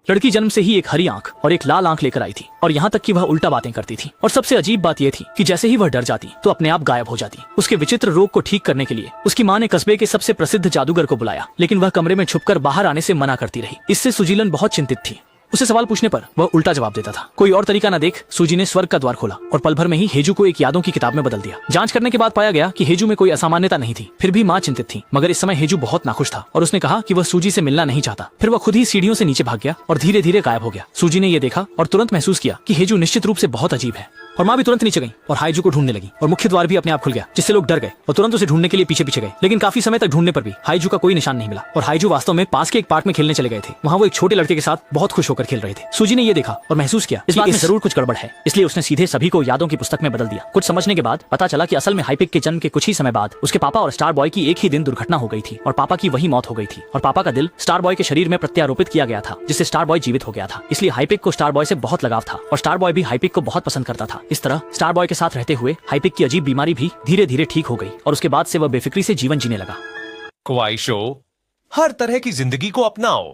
लड़की जन्म से ही एक हरी आंख और एक लाल आंख लेकर आई थी और यहाँ तक कि वह उल्टा बातें करती थी। और सबसे अजीब बात यह थी कि जैसे ही वह डर जाती तो अपने आप गायब हो जाती। उसके विचित्र रोग को ठीक करने के लिए उसकी माँ ने कस्बे के सबसे प्रसिद्ध जादूगर को बुलाया, लेकिन वह कमरे में छुपकर बाहर आने से मना करती रही। इससे सुजीलन बहुत चिंतित थी। उसे सवाल पूछने पर वह उल्टा जवाब देता था। कोई और तरीका न देख सूजी ने स्वर्ग का द्वार खोला और पल भर में ही हेजू को एक यादों की किताब में बदल दिया। जांच करने के बाद पाया गया कि हेजू में कोई असामान्यता नहीं थी। फिर भी माँ चिंतित थी, मगर इस समय हेजू बहुत नाखुश था और उसने कहा कि वह सूजी से मिलना नहीं चाहता। फिर वह खुद ही सीढ़ियों से नीचे भाग गया और धीरे धीरे गायब हो गया। सूजी ने यह देखा और तुरंत महसूस किया कि हेजू निश्चित रूप से बहुत अजीब है और माँ भी तुरंत नीचे गई और हाइजू को ढूंढने लगी और मुख्य द्वार भी अपने आप खुल गया, जिससे लोग डर गए और तुरंत उसे ढूंढने के लिए पीछे पीछे गए। लेकिन काफी समय तक ढूंढने पर भी हाइजू का कोई निशान नहीं मिला और हाइजू वास्तव में पास के एक पार्क में खेलने चले गए थे। वहाँ वो एक छोटे लड़के के साथ बहुत खुश होकर खेल रहे थे। सूजी ने ये देखा और महसूस किया इस बात में जरूर कुछ गड़बड़ है, इसलिए उसने सीधे सभी को यादों की पुस्तक में बदल दिया। कुछ समझने के बाद पता चला कि असल में हाइपिक के जन्म के कुछ ही समय बाद उसके पापा और स्टार बॉय की एक ही दिन दुर्घटना हो गई थी और पापा की वही मौत हो गई थी और पापा का दिल स्टार बॉय के शरीर में प्रत्यारोपित किया गया था, जिससे स्टार बॉय जीवित हो गया था। इसलिए हाइपिक को स्टार बॉय से बहुत लगाव था और स्टार बॉय भी हाइपिक को बहुत पसंद करता था। इस तरह स्टार बॉय के साथ रहते हुए हाइपिक की अजीब बीमारी भी धीरे धीरे ठीक हो गई और उसके बाद से वह बेफिक्री से जीवन जीने लगा। ख्वाहिशों हर तरह की जिंदगी को अपनाओ।